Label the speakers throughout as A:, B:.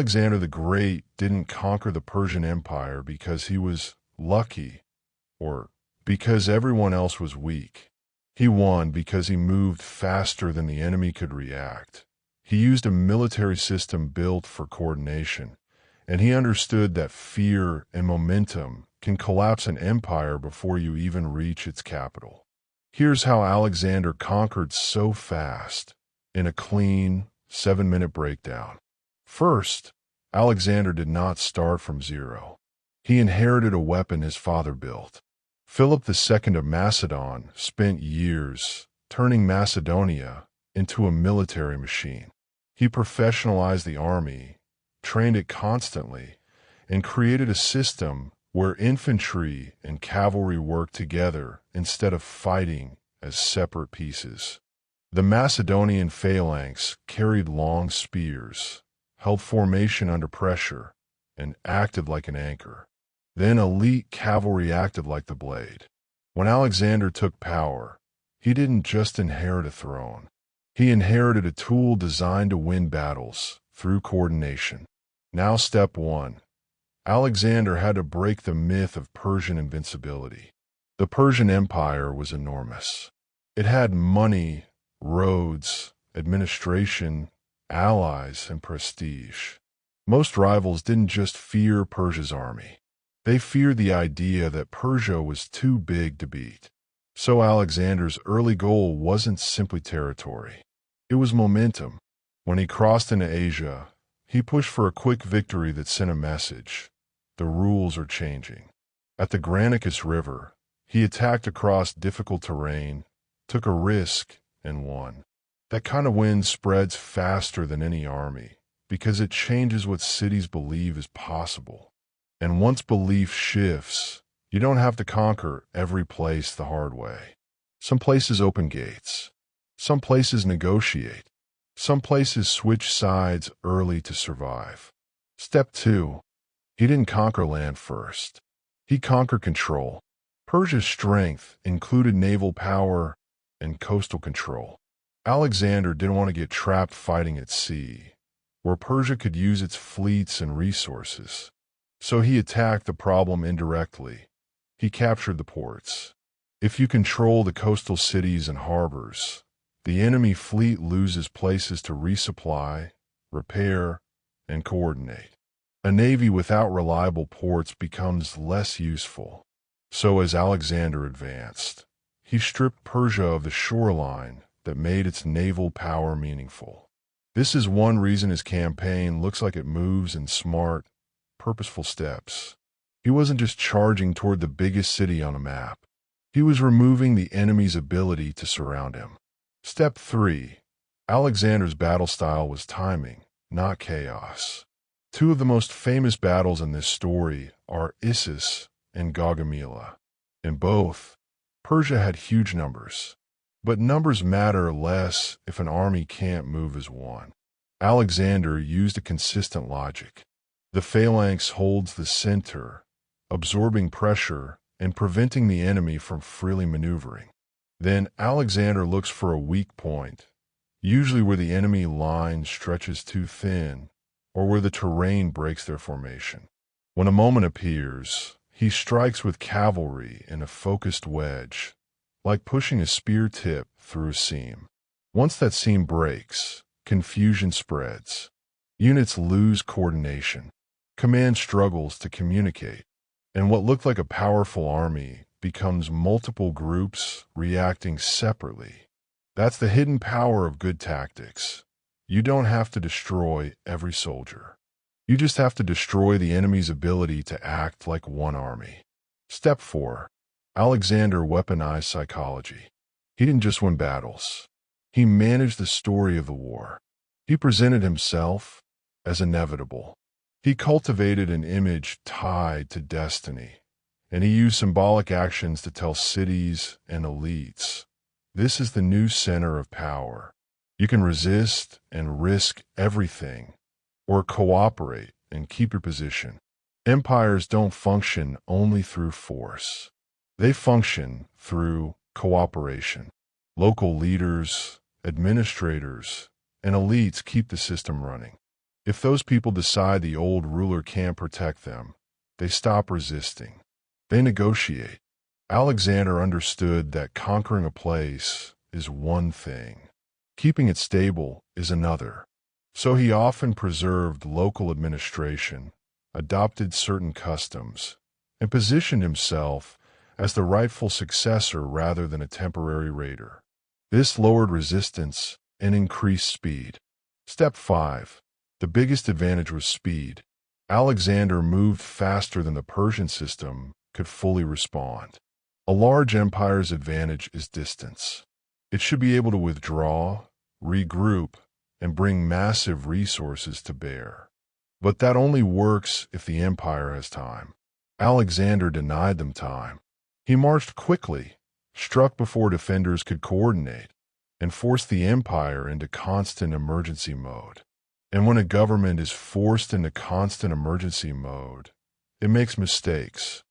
A: Alexander the Great didn't conquer the Persian Empire because he was lucky or because everyone else was weak. He won because he moved faster than the enemy could react. He used a military system built for coordination, and he understood that fear and momentum can collapse an empire before you even reach its capital. Here's how Alexander conquered so fast, in a clean, 7-minute breakdown. First, Alexander did not start from zero. He inherited a weapon his father built. Philip II of Macedon spent years turning Macedonia into a military machine. He professionalized the army, trained it constantly, and created a system where infantry and cavalry worked together instead of fighting as separate pieces. The Macedonian phalanx carried long spears, held formation under pressure, and acted like an anchor. Then elite cavalry acted like the blade. When Alexander took power, he didn't just inherit a throne. He inherited a tool designed to win battles through coordination. Now, step 1. Alexander had to break the myth of Persian invincibility. The Persian Empire was enormous. It had money, roads, administration, allies, and prestige. Most rivals didn't just fear Persia's army. They feared the idea that Persia was too big to beat. So Alexander's early goal wasn't simply territory. It was momentum. When he crossed into Asia, he pushed for a quick victory that sent a message. The rules are changing. At the Granicus River, he attacked across difficult terrain, took a risk, and won. That kind of win spreads faster than any army because it changes what cities believe is possible. And once belief shifts, you don't have to conquer every place the hard way. Some places open gates. Some places negotiate. Some places switch sides early to survive. Step 2. He didn't conquer land first. He conquered control. Persia's strength included naval power and coastal control. Alexander didn't want to get trapped fighting at sea, where Persia could use its fleets and resources. So he attacked the problem indirectly. He captured the ports. If you control the coastal cities and harbors, the enemy fleet loses places to resupply, repair, and coordinate. A navy without reliable ports becomes less useful. So as Alexander advanced, he stripped Persia of the shoreline that made its naval power meaningful. This is one reason his campaign looks like it moves in smart, purposeful steps. He wasn't just charging toward the biggest city on a map. He was removing the enemy's ability to surround him. Step 3. Alexander's battle style was timing, not chaos. Two of the most famous battles in this story are Issus and Gaugamela. In both, Persia had huge numbers. But numbers matter less if an army can't move as one. Alexander used a consistent logic. The phalanx holds the center, absorbing pressure and preventing the enemy from freely maneuvering. Then Alexander looks for a weak point, usually where the enemy line stretches too thin or where the terrain breaks their formation. When a moment appears, he strikes with cavalry in a focused wedge, like pushing a spear tip through a seam. Once that seam breaks, confusion spreads. Units lose coordination. Command struggles to communicate. And what looked like a powerful army becomes multiple groups reacting separately. That's the hidden power of good tactics. You don't have to destroy every soldier. You just have to destroy the enemy's ability to act like one army. Step 4. Alexander weaponized psychology. He didn't just win battles. He managed the story of the war. He presented himself as inevitable. He cultivated an image tied to destiny, and he used symbolic actions to tell cities and elites, this is the new center of power. You can resist and risk everything, or cooperate and keep your position. Empires don't function only through force. They function through cooperation. Local leaders, administrators, and elites keep the system running. If those people decide the old ruler can't protect them, they stop resisting. They negotiate. Alexander understood that conquering a place is one thing. Keeping it stable is another. So he often preserved local administration, adopted certain customs, and positioned himself as the rightful successor rather than a temporary raider. This lowered resistance and increased speed. Step 5. The biggest advantage was speed. Alexander moved faster than the Persian system could fully respond. A large empire's advantage is distance. It should be able to withdraw, regroup, and bring massive resources to bear. But that only works if the empire has time. Alexander denied them time. He marched quickly, struck before defenders could coordinate, and forced the empire into constant emergency mode. And when a government is forced into constant emergency mode, it makes mistakes.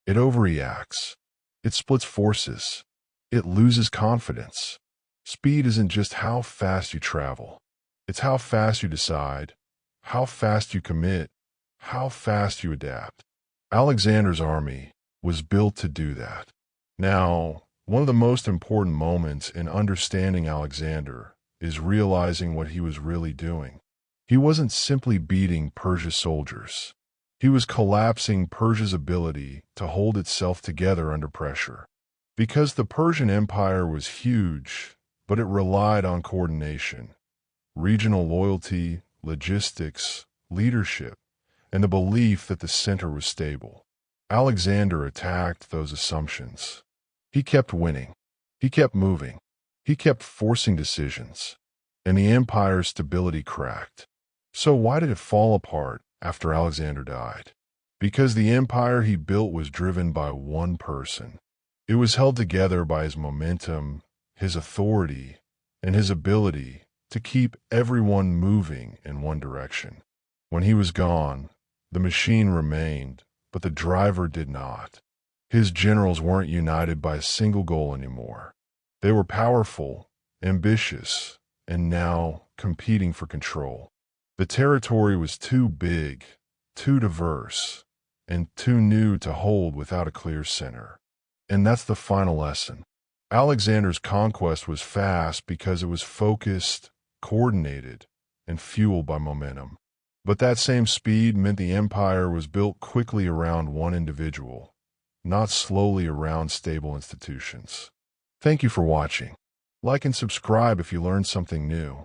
A: It overreacts. It splits forces. It loses confidence. Speed isn't just how fast you travel. It's how fast you decide, how fast you commit, how fast you adapt. Alexander's army was built to do that. Now, one of the most important moments in understanding Alexander is realizing what he was really doing. He wasn't simply beating Persia's soldiers. He was collapsing Persia's ability to hold itself together under pressure. Because the Persian Empire was huge, but it relied on coordination, regional loyalty, logistics, leadership, and the belief that the center was stable. Alexander attacked those assumptions. He kept winning. He kept moving. He kept forcing decisions. And the empire's stability cracked. So why did it fall apart after Alexander died? Because the empire he built was driven by one person. It was held together by his momentum, his authority, and his ability to keep everyone moving in one direction. When he was gone, the machine remained, but the driver did not. His generals weren't united by a single goal anymore. They were powerful, ambitious, and now competing for control. The territory was too big, too diverse, and too new to hold without a clear center. And that's the final lesson. Alexander's conquest was fast because it was focused, coordinated, and fueled by momentum. But that same speed meant the empire was built quickly around one individual, not slowly around stable institutions. Thank you for watching. Like and subscribe if you learned something new.